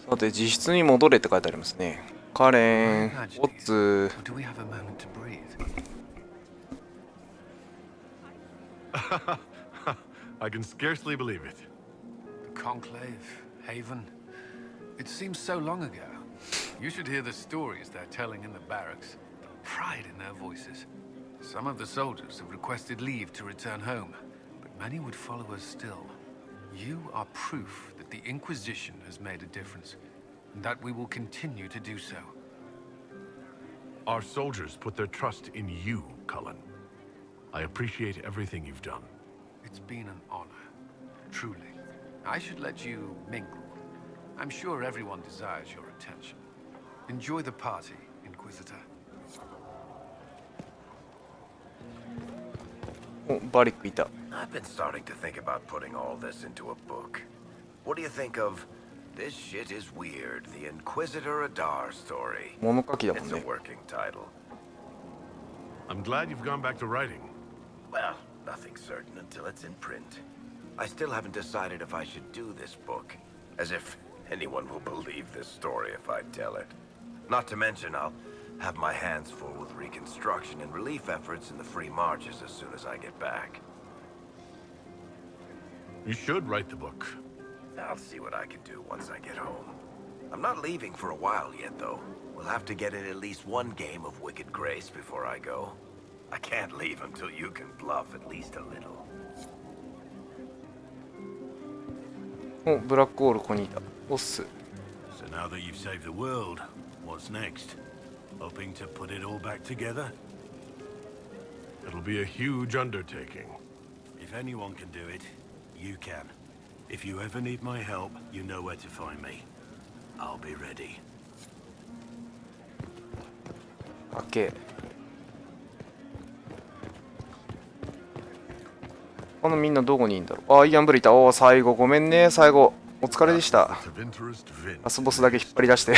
さて、自室に戻れって書いてありますね。カレン、オッツ。I can scarcely believe it. The Conclave, Haven. It seems so long ago. You should hear the stories they're telling in the barracks. The pride in their voices. Some of the soldiers have requested leave to return home, but many would follow us still. You are proof that the Inquisition has made a difference, and that we will continue to do so. Our soldiers put their trust in you, Cullen. I appreciate everything you've done. It's been an honor, truly. I should let you mingle. I'm sure everyone desires your attention. Enjoy the party, Inquisitor. お、バリックいた。 I've been starting to think about putting all this into a book. What do you think of This Shit Is Weird, the Inquisitor Adar story? 物書きだもん It's a ね。 working title. I'm glad you've gone back to writing. Well, nothing's certain until it's in print. I still haven't decided if I should do this book. As if anyone will believe this story if I tell it. Not to mention, I'll have my hands full with reconstruction and relief efforts in the free marches as soon as I get back. You should write the book. I'll see what I can do once I get home. I'm not leaving for a while yet, though. We'll have to get in at least one game of Wicked Grace before I go. I can't leave until you can bluff at least a little. お、ブラックホールここにいた。おっす。 So now that you've saved the world, what's next? Hoping to put it all back together? It'll be a huge undertaking. If anyone can do it, you can. If you ever need my help, you know where to find me. I'll be ready. オッケー。このみんなどこにいんだろう。あ、イアンブルいた。おー、最後ごめんね、最後。お疲れでした。ラスボスだけ引っ張り出して。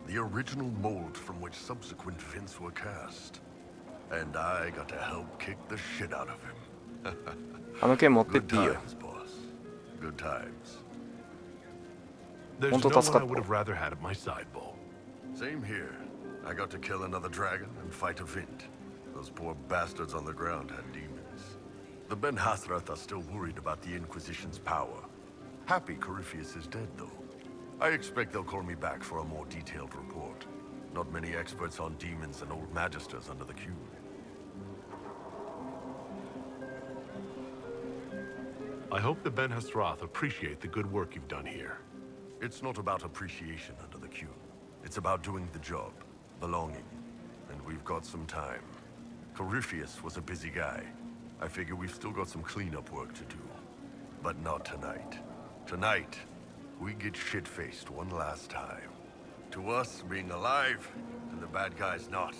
The original mold from which subsequent Vince were cast. And I got to help kick the shit out of him. あの剣持ってっていいよ。 Good times. There's no one I would have rather had at my side, Bull. Same here. I got to kill another dragon and fight a Vint. Those poor bastards on the ground had demons. The Ben Hathrath are still worried about the Inquisition's power. Happy Corypheus is dead, though. I expect they'll call me back for a more detailed report. Not many experts on demons and old magisters under the cube. I hope the Ben Hathrath appreciate the good work you've done here. It's not about appreciation under the cube. It's about doing the job, belonging. And we've got some time. Corypheus was a busy guy. I figure we've still got some cleanup work to do. But not tonight. Tonight, we get shit-faced one last time. To us, being alive, and the bad guys not.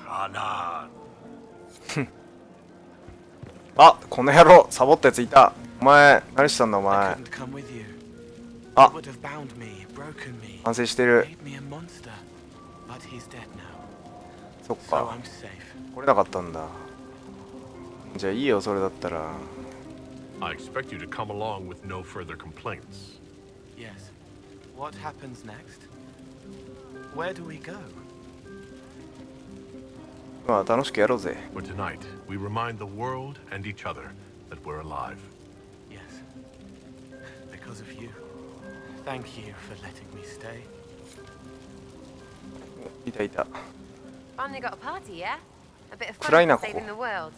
Anan. あ、この野郎、サボったやついた。お前、何したんだお前。あ、反省してる。そっか。来れなかったんだ。じゃあいいよ、それだったら。I expect you to come along with no further complaints. Yes. What happens next? Where do we go? まあ楽しくやろうぜ。But tonight, we remind the world and each other that we're alive. Yes. Because of you. Thank you for letting me stay. いたいた。 Finally got a party, yeah? A bit of fun 暗いな、 for ここ。 saving the world.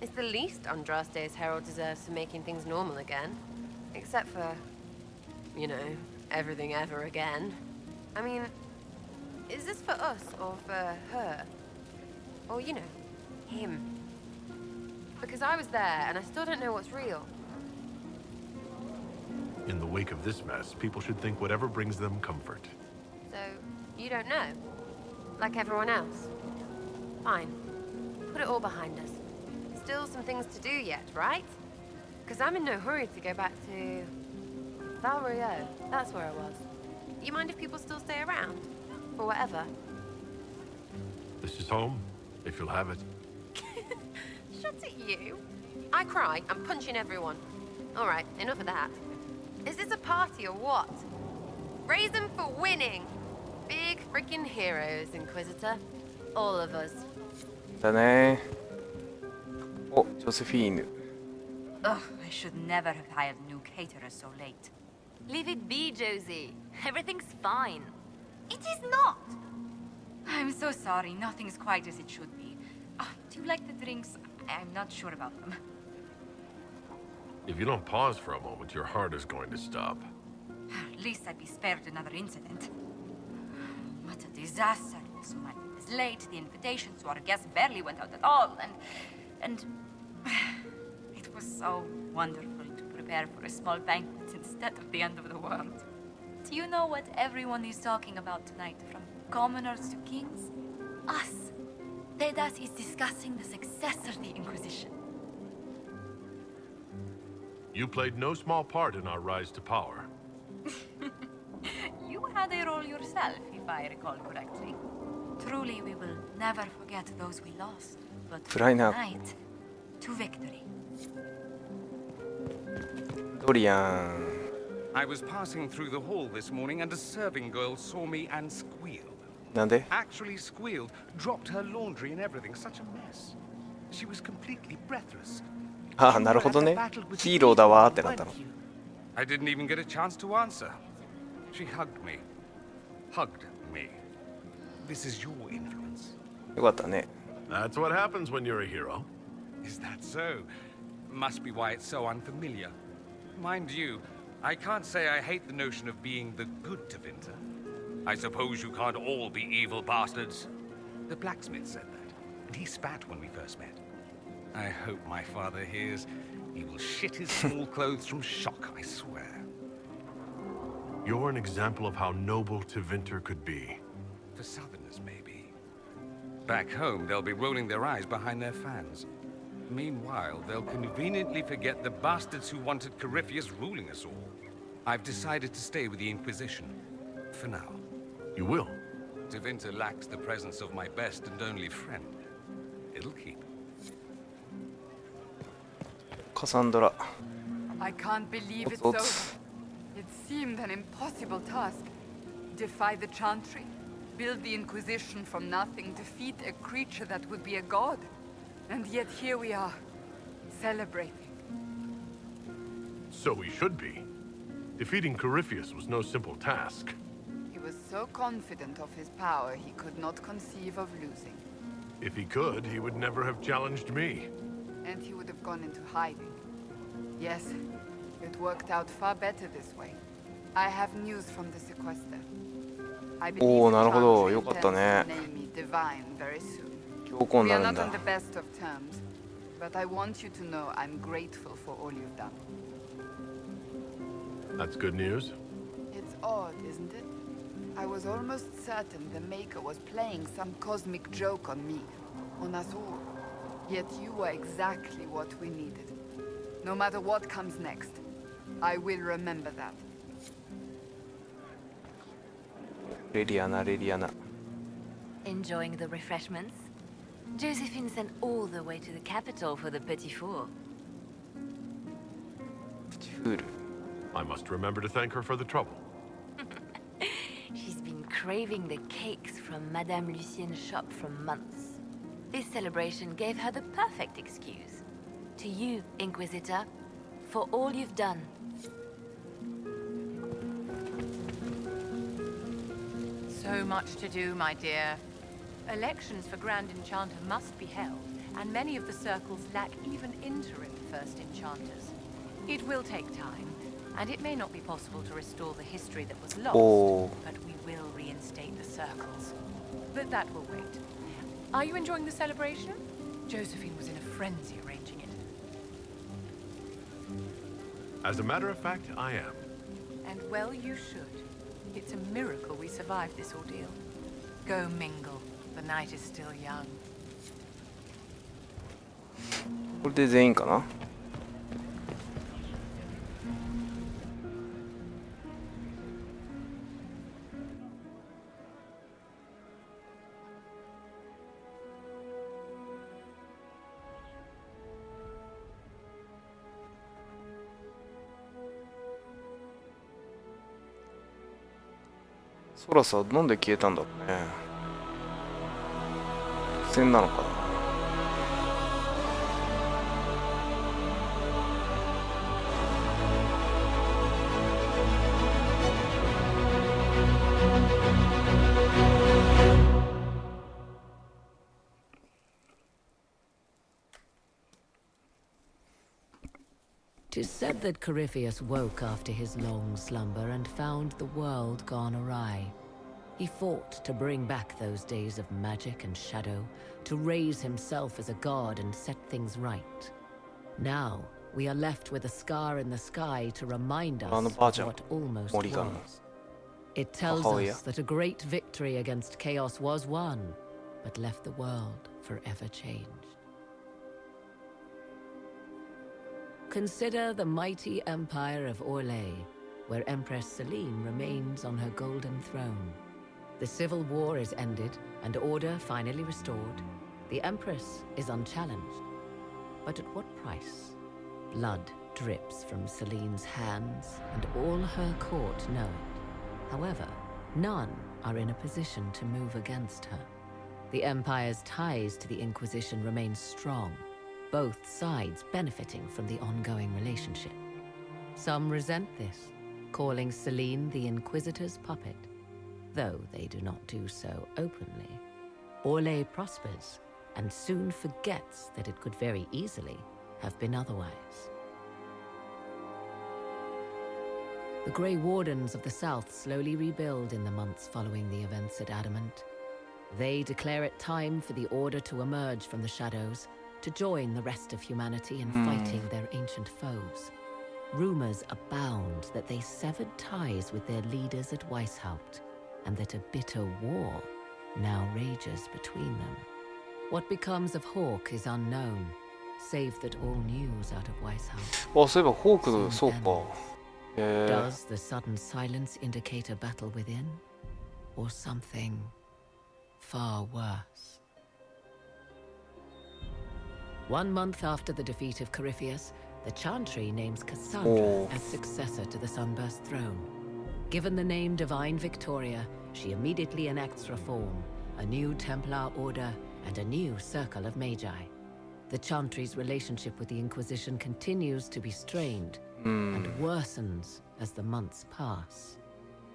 It's the least Andraste's herald deserves for making things normal again. Except for, you know, everything ever again. I mean, is this for us or for her? Or, you know, him? Because I was there and I still don't know what's real. In the wake of this mess, people should think whatever brings them comfort. So, you don't know? Like everyone else? Fine. Put it all behind us. Still some things to do yet, right? Because I'm in no hurry to go back to... Valrio. That's where I was. You mind if people still stay around? Or whatever? This is home, if you'll have it. Shut it, you. I cry, I'm punching everyone. Alright, enough of that. Is this a party or what? Raise them for winning. Big freaking heroes, Inquisitor. All of us. だね。お、ジョセフィーヌ。 Ugh, I should never have hired new caterers so late. Leave it be, Josie. Everything's fine. It is not! I'm so sorry, nothing's quite as it should be. Do you like the drinks? I'm not sure about them. If you don't pause for a moment, your heart is going to stop. At least I'd be spared another incident. What a disaster. So much was late, the invitations to our guests barely went out at all, and it was so wonderful to prepare for a small banquet instead of the end of the world. Do you know what everyone is talking about tonight, from commoners to kings? Us. Tedas is discussing the success of the Inquisition. You played no small part in our rise to power. You had a role yourself, if I recall correctly. Truly, we will never forget those we lost. But tonight, to victory. ドリアン。 I was passing through the hall this morning and a serving girl saw me and squealed. なんで？ Actually squealed, dropped her laundry and everything, such a mess. She was completely breathless. ああ、なるほどね。ヒーローだわーってなったの。I didn't even get a chance to answer. She hugged me. Hugged me. This is your influence. よかったね。 That's what happens when you're a hero. Is that so? Must be why it's so unfamiliar. Mind you, I can't say I hate the notion of being the good Tevinter. I suppose you can't all be evil bastards. The blacksmith said that, and he spat when we first met. I hope my father hears. He will shit his small clothes from shock, I swear. You're an example of how noble Tevinter could be. For Southerners, maybe. Back home, they'll be rolling their eyes behind their fans. Meanwhile, they'll conveniently forget the bastards who wanted Corypheus ruling us all. I've decided to stay with the Inquisition. For now. You will? Tevinter lacks the presence of my best and only friend. It'll keep. カサンドラ。 I can't believe it's Oops. over. It seemed an impossible task. Defy the Chantry, build the Inquisition from nothing, defeat a creature that would be a god. And yet here we are, celebrating. So we should be. Defeating Corypheus was no simple task. He was so confident of his power, he could not conceive of losing. If he could, he would never have challenged me. And he would have gone into hiding. Yes, it worked out far better this way. I have news from the sequester. I believe おお、 the なるほど。 Chantry よかったね。 intends to name me divine very soon. 強行に We な are るん not だ on the。best of terms, but I want you to know I'm grateful for all you've done. That's good news. It's odd, isn't it? I was almost certain the Maker was playing some cosmic joke on me, on us all. Yet you were exactly what we needed. No matter what comes next, I will remember that. レリアナ、レリアナ。 Enjoying the refreshments? Josephine sent all the way to the capital for the petit four. フール。 I must remember to thank her for the trouble. She's been craving the cakes from Madame Lucien's shop for months. This celebration gave her the perfect excuse. To you, Inquisitor, for all you've done. So much to do, my dear. Elections for Grand Enchanter must be held, and many of the circles lack even interim First Enchanters. It will take time, and it may not be possible to restore the history that was lost, Oh. but we will reinstate the circles. But that will wait. Are you enjoying the celebration? Josephine was in a frenzy arranging it. As a matter of fact, I am. And well you should. It's a miracle we survived this ordeal. Go mingle. The night is still young. これで全員かな。ソラさ、なんで消えたんだろうね。伏線なのかな。'Tis said that Corypheus woke after his long slumber and found the world gone awry. He fought to bring back those days of magic and shadow, to raise himself as a god and set things right. Now, we are left with a scar in the sky to remind us of what almost was. It tells us that a great victory against chaos was won, but left the world forever changed. Consider the mighty empire of Orlais, where Empress Celine remains on her golden throne. The civil war is ended and order finally restored. The Empress is unchallenged. But at what price? Blood drips from Celine's hands, and all her court know it. However, none are in a position to move against her. The Empire's ties to the Inquisition remain strong, both sides benefiting from the ongoing relationship. Some resent this, calling Celine the Inquisitor's puppet, though they do not do so openly. Orlais prospers, and soon forgets that it could very easily have been otherwise. The Grey Wardens of the South slowly rebuild in the months following the events at Adamant. They declare it time for the Order to emerge from the shadows, to join the rest of humanity in fighting their ancient foes. Rumors abound that they severed ties with their leaders at Weishaupt, and that a bitter war now rages between them. What becomes of Hawk is unknown, save that all news out of Weishaupt. あ、そういえばホーク、そうか。Does the sudden silence indicate a battle within, or something far worse? 1 month after the defeat of Corypheus, the Chantry names Cassandra as successor to the Sunburst throne. Given the name Divine Victoria, she immediately enacts reform, a new Templar order, and a new circle of Magi. The Chantry's relationship with the Inquisition continues to be strained, and worsens as the months pass.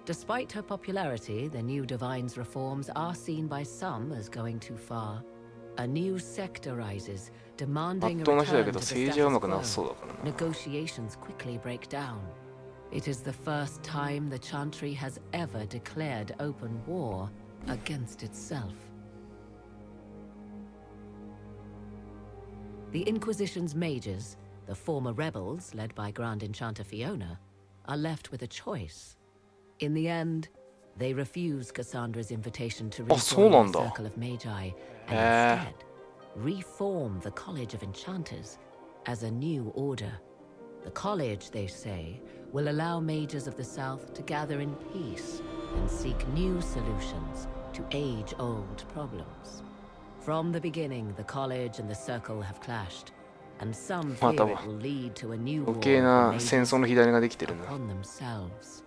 Despite her popularity, the new Divine's reforms are seen by some as going too far. A new sect arises, demanding a return to the status quo. Negotiations quickly break down. It is the first time the Chantry has ever declared open war against itself. The Inquisition's mages, the former rebels led by Grand Enchanter Fiona, are left with a choice. In the end, they refuse Cassandra's invitation to reform the Circle of Magi, and instead reform the College of Enchanters as a new order. The college, they say, will allow mages of the South to gather in peace and seek new solutions to age-old problems. From the beginning, the college and the circle have clashed, and some fear it will lead to a new war upon themselves.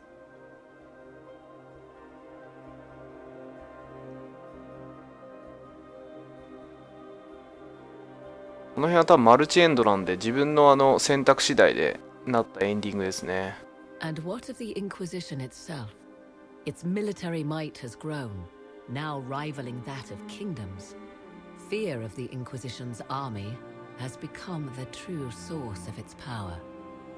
この辺は多分マルチエンドなんで自分の選択次第でなったエンディングですね。And what of the Inquisition itself? Its military might has grown, now rivaling that of kingdoms. Fear of the Inquisition's army has become the true source of its power.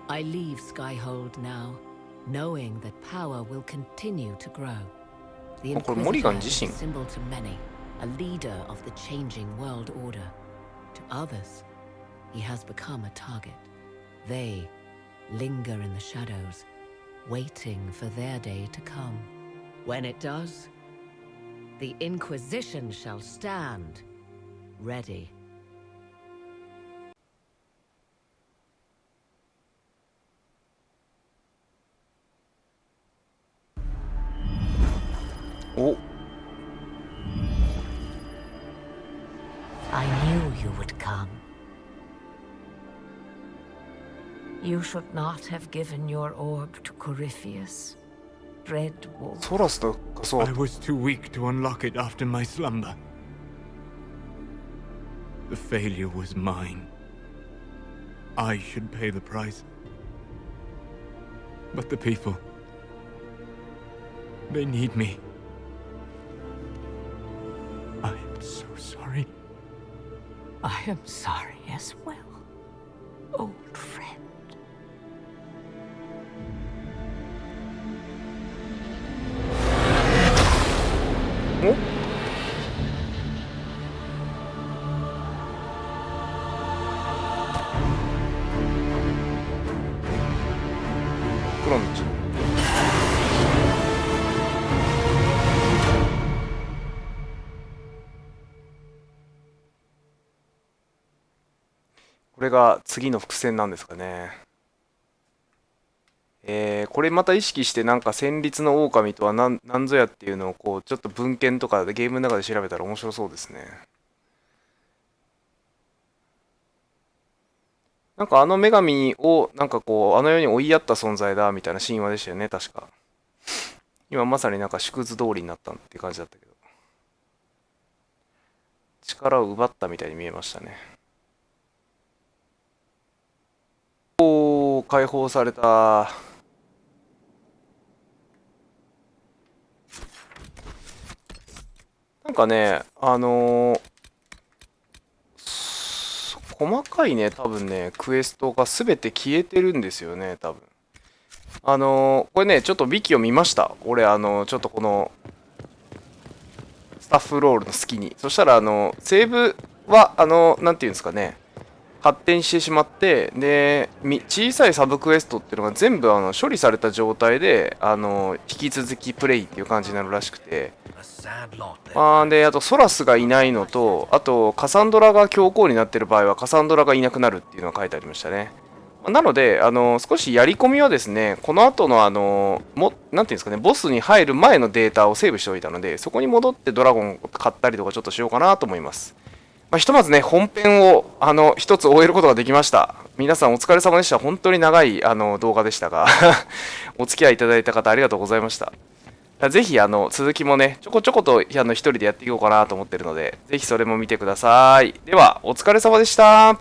I leave Skyhold now, knowing that power will continue to grow. The Inquisitor is a symbol to many, a leader of the changing world order. To others, he has become a target. They linger in the shadows, waiting for their day to come. When it does, the Inquisition shall stand, ready. Oh. I knew you would come. You should not have given your orb to Corypheus. dread wall. ソラスとかそう。 I was too weak to unlock it after my slumber. The failure was mine. I should pay the price. But the people, they need me. I am so sorry. I am sorry as well, old friend. おクロンチ。これが次の伏線なんですかね。これまた意識してなんか戦慄の狼とは何ぞやっていうのをこうちょっと文献とかでゲームの中で調べたら面白そうですね。なんかあの女神をなんかこうあの世に追いやった存在だみたいな神話でしたよね、確か。今まさになんか縮図通りになったっていう感じだったけど、力を奪ったみたいに見えましたね。おー、解放された。なんかね、細かいね、多分ね、クエストが全て消えてるんですよね、多分。これね、ちょっとウィキを見ました。俺、ちょっとこの、スタッフロールの隙に。そしたら、セーブは、なんていうんですかね、発展してしまって、で、小さいサブクエストっていうのが全部処理された状態で、引き続きプレイっていう感じになるらしくて、で、あとソラスがいないのと、あとカサンドラが強硬になってる場合はカサンドラがいなくなるっていうのが書いてありましたね。なので、少しやり込みはですね、この後のなんていうんですかね、ボスに入る前のデータをセーブしておいたので、そこに戻ってドラゴンを買ったりとかちょっとしようかなと思います。ひとまずね、本編を一つ終えることができました。皆さんお疲れ様でした。本当に長い動画でしたが、お付き合いいただいた方ありがとうございました。ぜひ続きもね、ちょこちょこと一人でやっていこうかなと思ってるので、ぜひそれも見てください。では、お疲れ様でした。